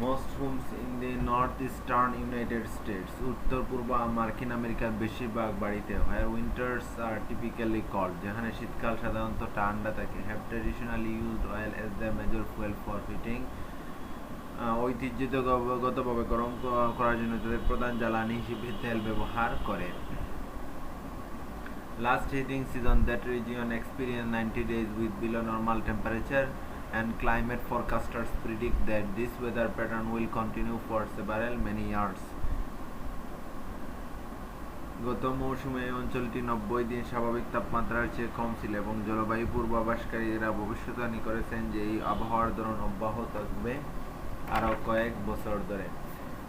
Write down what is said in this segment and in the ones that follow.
Most homes in the northeastern United States, উত্তর পূর্ব মার্কিন আমেরিকার বেশিরভাগ বাড়িতে, where winters are typically cold, যেখানে শীতকাল সাধারণত ঠান্ডা থাকে, have traditionally used oil as the major fuel for heating, ঐতিহ্যগতভাবে গরম করার জন্য তাদের প্রধান জ্বালানি হিসেবে তেল ব্যবহার করে। Last heating season, that region experienced 90 days with below normal temperature, and climate forecasters predict that this weather pattern will continue for several many years. গত মৌসুমে এই অঞ্চলটি 90 দিন স্বাভাবিক তাপমাত্রার চেয়ে কম ছিল এবং জলবায়ু পূর্বাভাসকারীরা ভবিষ্যদ্বাণী করেছেন যে এই আবহাওয়ার ধরন অব্যাহত থাকবে আরও কয়েক বছর ধরে।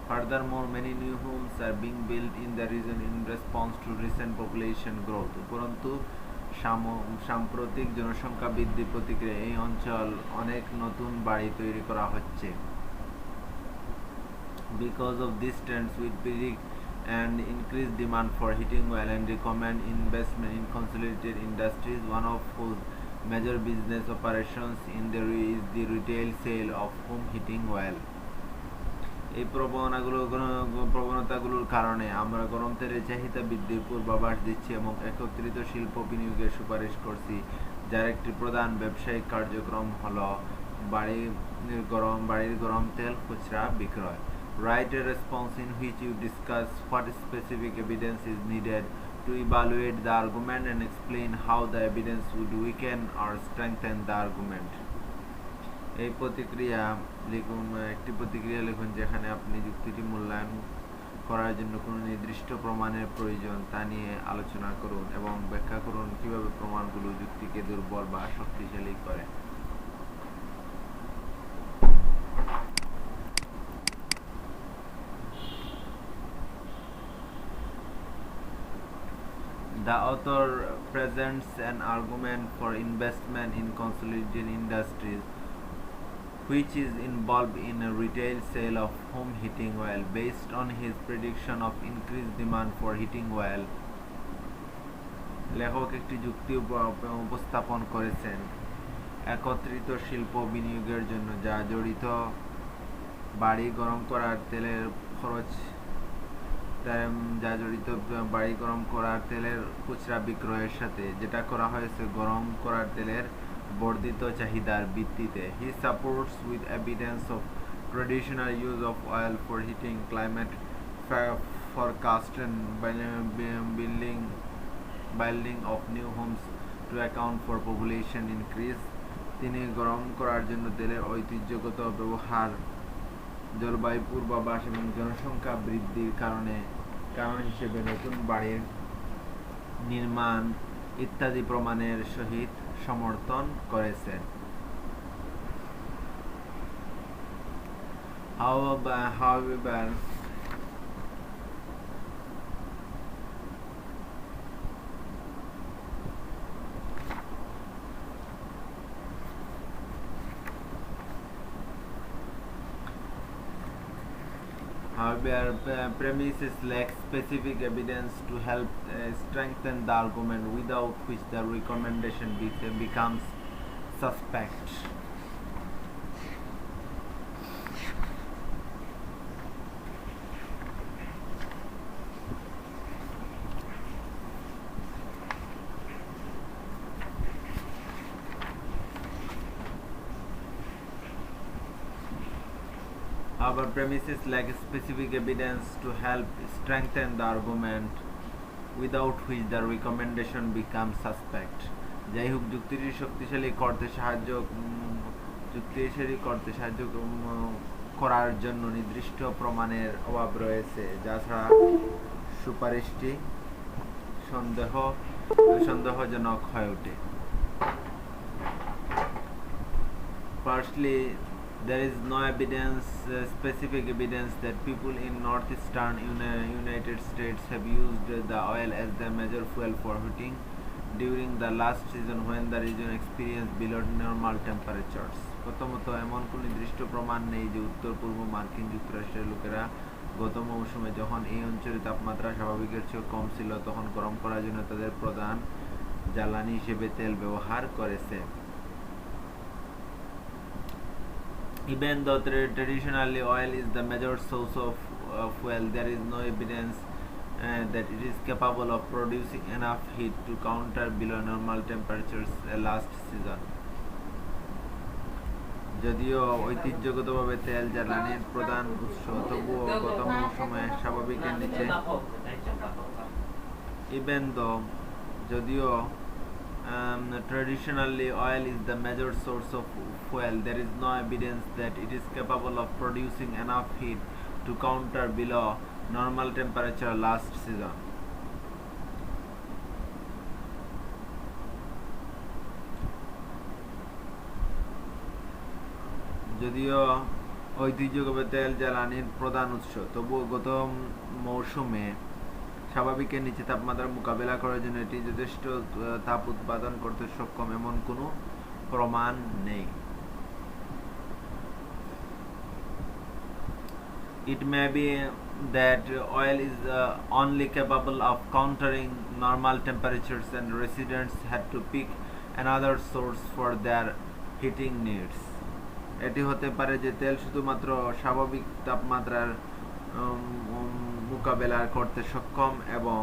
Furthermore, many new homes are being built in the region in response to recent population growth. উপরন্তু সাম্প্রতিক জনসংখ্যা বৃদ্ধির প্রতিক্রিয়া এই অঞ্চল অনেক নতুন বাড়ি তৈরি করা হচ্ছে। Because of these trends, we predict an increased demand for heating oil and recommend investment in consolidated industries, one of whose major business operations in the is the retail sale of home heating oil. এই প্রবণতাগুলোর কারণে আমরা গরম তেলের চাহিদা বৃদ্ধির পূর্বাভাস দিচ্ছি এবং একত্রিত শিল্প বিনিয়োগের সুপারিশ করছি, যার একটি প্রধান ব্যবসায়িক কার্যক্রম হল বাড়ির গরম তেল খুচরা বিক্রয়। Write a response in which you discuss what specific evidence is needed to evaluate the argument and explain how the evidence would weaken or strengthen the argument. এই একটি প্রতিক্রিয়া লিখুন যেখানে আপনি যুক্তিটি মূল্যায়ন করার জন্য কোনো নির্দিষ্ট প্রমাণের প্রয়োজন তা নিয়ে আলোচনা করুন এবং ব্যাখ্যা করুন কিভাবে প্রমাণগুলো যুক্তিকে দুর্বল বা শক্তিশালী করে। The author presents an argument for investment in consolidated industries which is involved in a retail sale of home heating oil based on his prediction of increased demand for heating oil. লেখক একটি যুক্তি উপস্থাপন করেছেন একত্রিত শিল্প বিনিয়োগের জন্য যা জড়িত বাড়ি গরম করার তেলের খুচরা বিক্রয়ের সাথে, যেটা করা হয়েছে গরম করার তেলের বর্ধিত চাহিদার ভিত্তিতে। He supports with evidence of traditional use of oil for heating, climate forecast and building of new homes to account for population increase. তিনি গরম করার জন্য তেলের ঐতিহ্যগত ব্যবহার, জলবায়ু পূর্বাভাস এবং জনসংখ্যা বৃদ্ধির কারণ হিসেবে নতুন বাড়ির নির্মাণ ইত্যাদি প্রমাণের সহিত সমর্থন করেছেন। However, premises lack specific evidence to help strengthen the argument, without which the recommendation becomes suspect. Our premises lack specific evidence to help strengthen the argument, without which the recommendation becomes suspect. যাই হোক, যুক্তিটি শক্তিশালী করতে সাহায্য করার জন্য নির্দিষ্ট প্রমাণের অভাব রয়েছে, যা ছাড়া সুপারিশটি সন্দেহজনক হয়ে ওঠে। Firstly, there is no specific evidence that people in northeastern United States have used the oil as the major fuel for heating during the last season when the region experienced below normal temperatures. প্রথমত, এমন কোন নির্দিষ্ট প্রমাণ নেই যে উত্তর পূর্ব মার্কিন যুক্তরাষ্ট্রের লোকেরা গত মৌসুমে যখন এই অঞ্চলে তাপমাত্রা স্বাভাবিকের চেয়ে কম ছিল তখন গরম করার জন্য তাদের প্রধান জ্বালানি হিসেবে তেল ব্যবহার করেছে। Even though traditionally oil is the major source of fuel, there is no evidence that it is capable of producing enough heat to counter below normal temperatures last season. যদিও ঐতিহ্যগতভাবে তেল জ্বালানির প্রধান উৎস, তবুও গত মৌসুমে স্বাভাবিকের নিচে even though যদিও traditionally oil is the major source of fuel, there is no evidence that it is capable of producing enough heat to counter below normal temperature last season. যদিও ঐতিহ্যগত তেল জ্বালানির প্রধান উৎস, তবুও গত মৌসুমে স্বাভাবিকের নিচে তাপমাত্রা মোকাবেলা করার জন্য এটি যথেষ্ট তাপ উৎপাদন করতে সক্ষম এমন কোনো প্রমাণ নেই। It may be that oil is only capable of countering normal temperatures and residents had to pick another source for their heating needs. এটি হতে পারে যে তেল শুধুমাত্র স্বাভাবিক তাপমাত্রার মোকাবেলা করতে সক্ষম এবং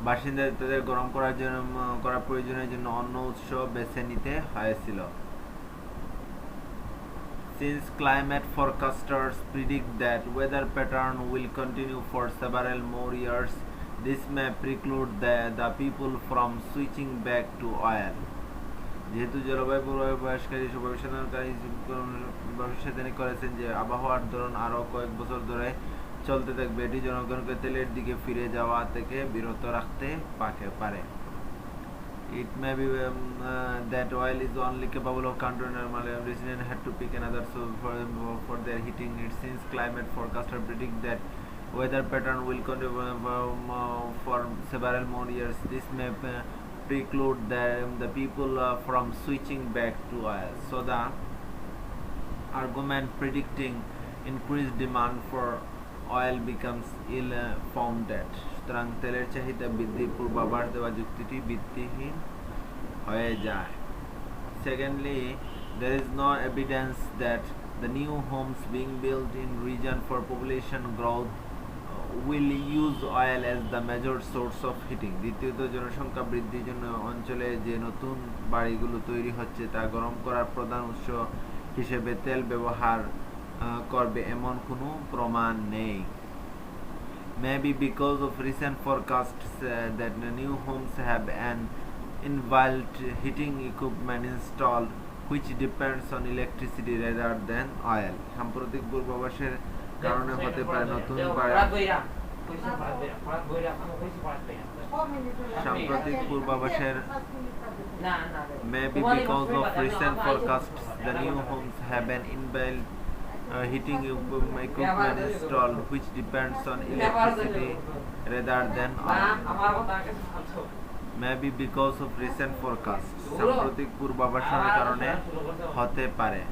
বাসিন্দাদের গরম করার প্রয়োজনের জন্য অন্য উৎস বেছে নিতে হয়েছিল। Since climate forecasters predict that weather pattern will continue for several more years, this may preclude the people from switching back to oil. যেহেতু জলবায়ু পূর্বাভাসকারী ভবিষ্যদ্বাণী করেছেন যে আবহাওয়ার ধরন আরও কয়েক বছর ধরে চলতে থাকবে, এটি জনগণকে তেলের দিকে ফিরে যাওয়া থেকে বিরত রাখতে পারে। It may be that oil is only capable of countering normal residents had to pick another source for their heating needs. Since climate forecasters predict that weather pattern will continue for several more years, this may preclude the people from switching back to oil. So the argument predicting increased demand for oil becomes ill-founded. সুতরাং তেলের চাহিদা বৃদ্ধির পূর্বাভাস দেওয়া যুক্তিটি ভিত্তিহীন হয়ে যায়। Secondly, there is no evidence that the new homes being built in region for population growth will use oil as the major source of heating. দ্বিতীয়ত, জনসংখ্যা বৃদ্ধির জন্য অঞ্চলে যে নতুন বাড়িগুলো তৈরি হচ্ছে তা গরম করার প্রধান উৎস হিসেবে তেল ব্যবহার করবে এমন কোনো প্রমাণ নেই। Maybe because of recent forecasts that the new homes have an inbuilt heating equipment installed which depends on electricity rather than oil. সাম্প্রতিক পূর্বাভাসের কারণে হতে পারে নতুন সাম্প্রতিক পূর্বাভাসের Maybe because of recent forecasts the new homes have an inbuilt heating equipment installed which depends on electricity rather than oil. Maybe because of recent forecasts সাম্প্রতিক পূর্বাভাসের কারণে হতে পারে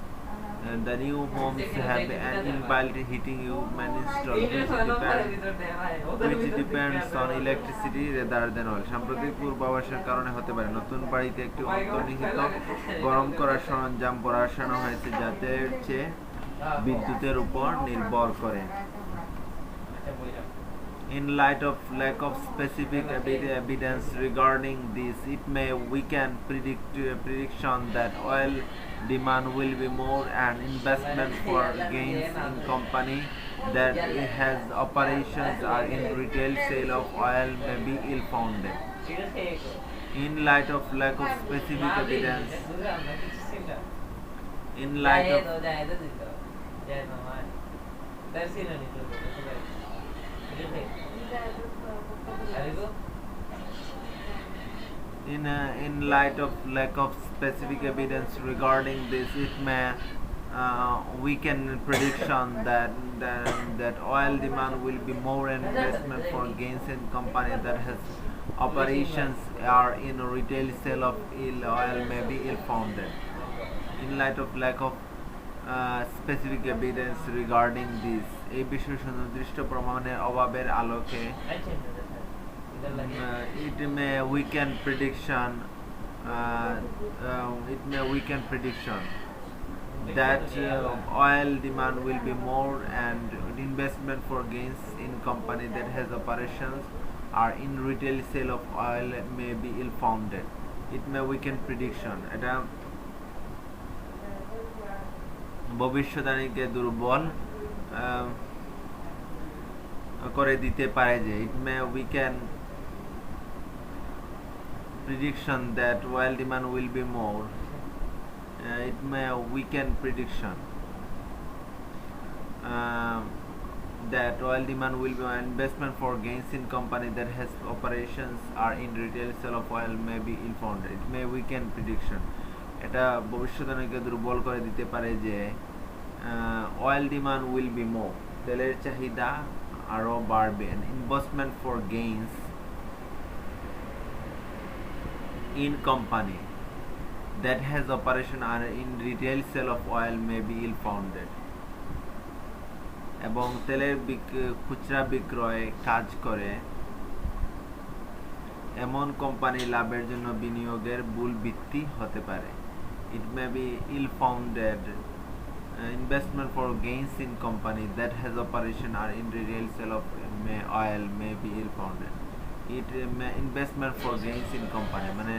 the new homes have an inbuilt heating equipment installed which depends on electricity rather than oil. সাম্প্রতিক পূর্বাভাসের কারণে হতে পারে নতুন বাড়িতে একটি অন্তর্নিহিত গরম করার সরঞ্জাম বসানো হয়েছে যাতে চেয়ে বিদ্যুতের উপর নির্ভর করে। In light of lack of specific evidence regarding this, it may weaken prediction that oil demand will be more and investment for gains in company that has operations are in retail sale of oil may be ill-founded. In light of lack of specific evidence, in light of in light of lack of specific evidence regarding this, it may weaken prediction that oil demand will be more and investment for gains in company that has operations are in retail sale of oil may be ill-founded. In light of lack of specific evidence regarding this, এই বিষয়ে সুনির্দিষ্ট প্রমাণের অভাবের আলোকে it may weaken prediction it may weaken prediction that oil demand will be more and investment for gains in company that has operations or in retail sale of oil may be ill-founded. It may weaken prediction. এটা ভবিষ্যদ্বাণীকে দুর্বল করে দিতে পারে যে it may weaken prediction that oil demand will be more. It may weaken prediction that oil demand will be investment for gains in company that has operations are in retail sale of oil may be ill-founded. It may weaken prediction. এটা ভবিষ্যদ্বাণীকে দুর্বল করে দিতে পারে যে oil demand will be more. তেলের চাহিদা আরো বাড়বে. Investment for gains in company that has operation are in retail sale of oil may be ill-founded. এবং তেলের খুচরা বিক্রয় কাজ করে এমন কোম্পানি লাভের জন্য বিনিয়োগের ভুল ভিত্তি হতে পারে. It may be ill-founded investment for gains in company that has operation are in retail sale of oil may be ill-founded. It may investment for gains in company মানে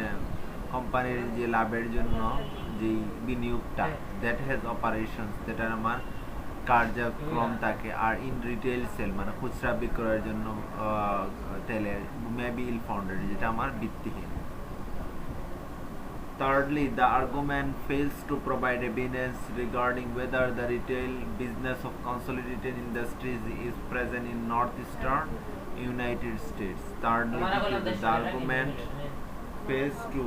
কোম্পানির যে লাভের জন্য যে বিনিয়োগটা that has operations যেটা আমার কার্যক্রম থাকে আর ইন রিটেল সেল মানে খুচরা বিক্রয়ের জন্য তেলের মে বি ইল-ফাউন্ডেড যেটা আমার ভিত্তিহীন. Thirdly, the argument fails to provide evidence regarding whether the retail business of consolidated industries is present in northeastern United States. Thirdly, the argument fails to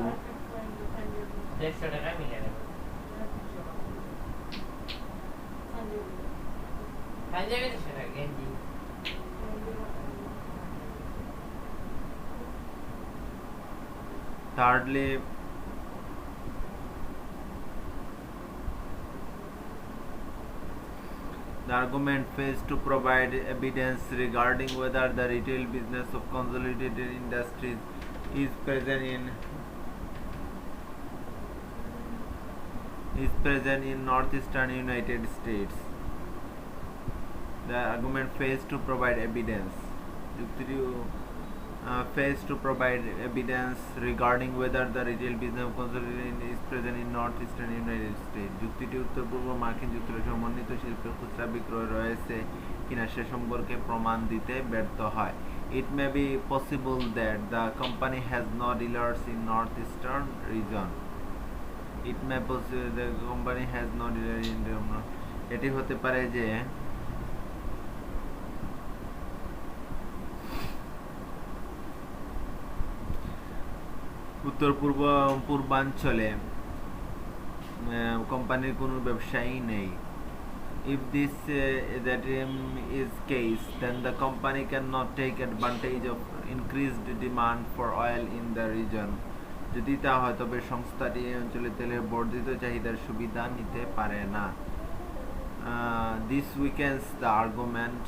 Thirdly, the argument fails to provide evidence regarding whether the retail business of consolidated industries is present in northeastern United States. The argument fails to provide evidence. Fails to provide evidence regarding whether the retail business of consolidated is present in northeastern United States. যুক্তিটি উত্তর-পূর্ব মার্কিন যুক্তরাষ্ট্রে সমন্বিত শিল্পের খুচরা বিক্রয় রয়েছে কিনা সে সম্পর্কে প্রমাণ দিতে ব্যর্থ হয়. It may be possible that the company has no dealers in northeastern region. It may possible the company has no dealers in the এটি হতে পারে যে উত্তর পূর্বাঞ্চলে কোম্পানির কোনো ব্যবসায়ী নেই. If this is case, then the company cannot take advantage of increased demand for oil in the region. যদি তা হয় তবে সংস্থাটি এই অঞ্চলে তেলের বর্ধিত চাহিদার সুবিধা নিতে পারে না. This weakens the argument.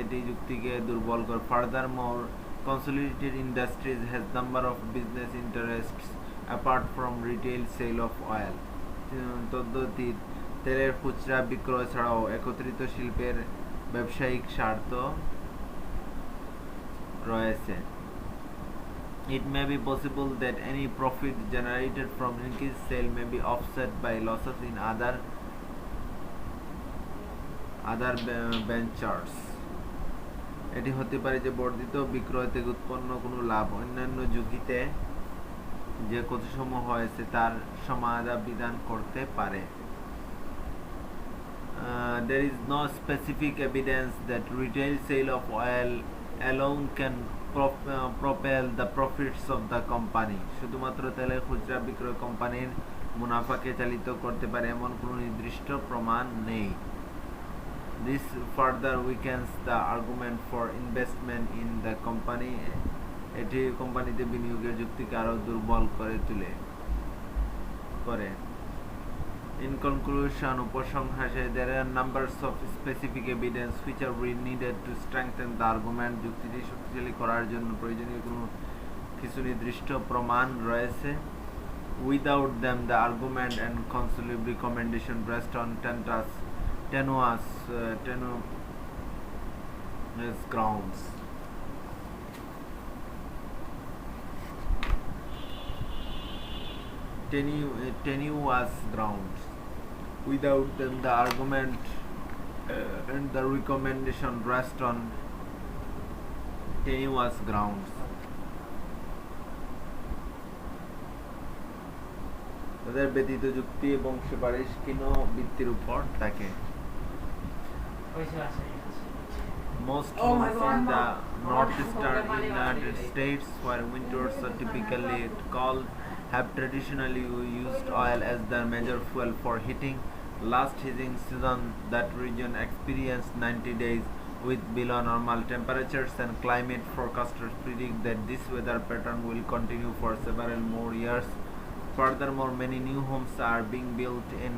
এটি যুক্তিকে দুর্বল করে. Furthermore, consolidated industries has number of business interests apart from retail sale of oil. তদ্বতি তেলের খুচরা বিক্রয় ছাড়াও একত্রিত শিল্পের ব্যবসায়িক স্বার্থ রয়েছে. It may be possible that any profit generated from increased sale may be offset by losses in other ventures. এটি হতে পারে যে বর্ধিত বিক্রয় থেকে উৎপন্ন কোনো লাভ অন্যান্য ঝুঁকিতে যে ক্ষতিসমূহ হয়েছে তার সমাধান করতে পারে. There is no specific evidence that retail sale of oil alone can propel the profits of the company. শুধুমাত্র তেলের খুচরা বিক্রয় কোম্পানির মুনাফাকে চালিত করতে পারে এমন কোনো নির্দিষ্ট প্রমাণ নেই. This further weakens the argument for investment in the company. এটি কোম্পানিতে বিনিয়োগের যুক্তিকে আরো দুর্বল করে. In conclusion, উপসংহারে there are numbers of specific evidence which are needed to strengthen the argument. যুক্তিটি শক্তিশালী করার জন্য প্রয়োজনীয় কোনো কিছু নির্দিষ্ট প্রমাণ রয়েছে। Without them, the argument and conclusive recommendation rest on tenuous grounds. Tenuous grounds. Without them, the argument and the recommendation rest on tenuous grounds. তাদের ব্যতীত যুক্তি এবং সুপারিশ ক্ষীণ ভিত্তির উপর থাকে। Most homes in the northeastern United States, where winters are typically cold, have traditionally used oil as their major fuel for heating. Last heating season, that region experienced 90 days with below normal temperatures, and climate forecasters predict that this weather pattern will continue for several more years. Furthermore, many new homes are being built in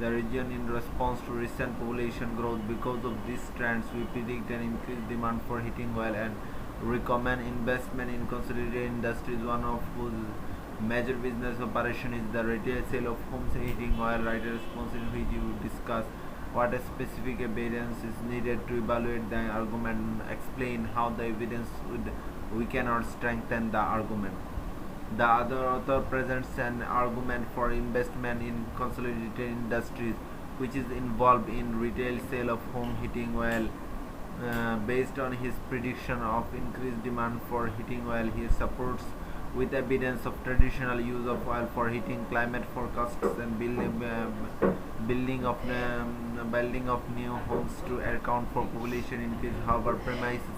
the region in response to recent population growth. Because of these trends, we predict an increased demand for heating oil and recommend investment in consolidated industries, one of whose major business operation is the retail sale of homes heating oil. Writer response in which you discuss what a specific evidence is needed to evaluate the argument and explain how the evidence would weaken or strengthen the argument. The other author presents an argument for investment in consolidated industries, which is involved in retail sale of home heating oil. Based on his prediction of increased demand for heating oil, he supports with evidence of traditional use of oil for heating, climate forecasts, and building of new homes to account for population increase. However, premises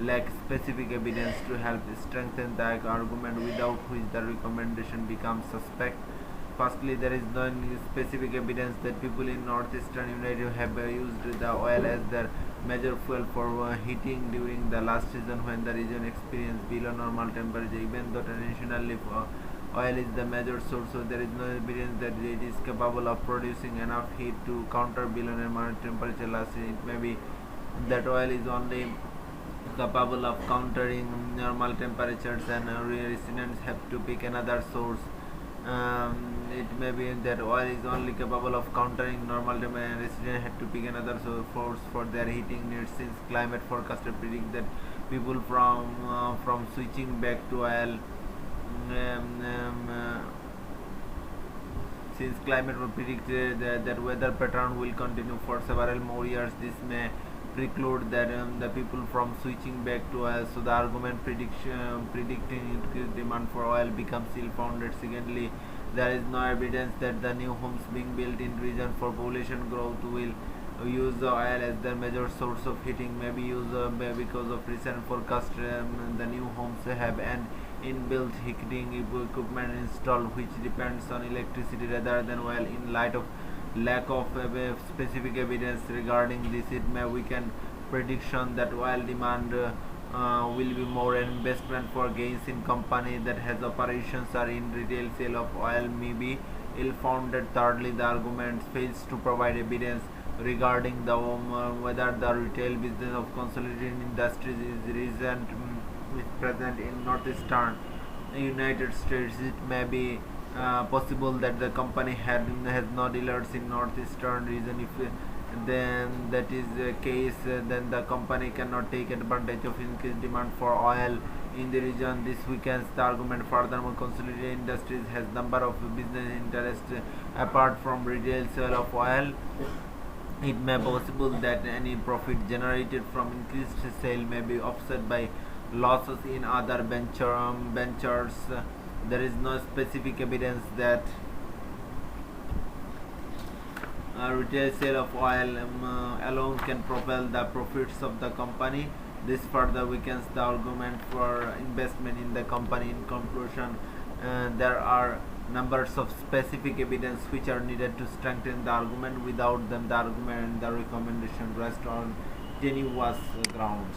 lack specific evidence to help strengthen the argument, without which the recommendation becomes suspect. Firstly, there is no specific evidence that people in northeastern United have used the oil as their major fuel for heating during the last season when the region experienced below normal temperature. Even though traditionally oil is the major source, so there is no evidence that it is capable of producing enough heat to counter below normal temperature last season. It may be that oil is only capable of countering normal temperatures and residents have to pick another source. It may be that oil is only capable of countering normal temperature and residents had to pick another source for their heating needs, since climate forecasters predict that people from switching back to oil since climate will predict that weather pattern will continue for several more years. This may preclude that the people from switching back to oil, so the argument predicting increased demand for oil becomes ill-founded. Secondly, there is no evidence that the new homes being built in region for population growth will use the oil as their major source of heating. Maybe because of recent forecast, the new homes have an inbuilt heating equipment installed which depends on electricity rather than oil. In light of lack of specific evidence regarding this, it may weaken prediction that oil demand will be more, and investment for gains in company that has operations or in retail sale of oil may be ill-founded. Thirdly, the argument fails to provide evidence regarding the whether the retail business of consolidated industries is present in northeastern United States. It may be possible that the company has no dealers in northeastern region. If then that is the case, then the company cannot take advantage of increased demand for oil in the region. This weakens the argument. Furthermore, consolidated industries has number of business interests apart from retail sale of oil. It may be possible that any profit generated from increased sale may be offset by losses in other ventures. There is no specific evidence that retail sale of oil alone can propel the profits of the company. This further weakens the argument for investment in the company. In conclusion, there are numbers of specific evidence which are needed to strengthen the argument. Without them, the argument and the recommendation rest on tenuous grounds.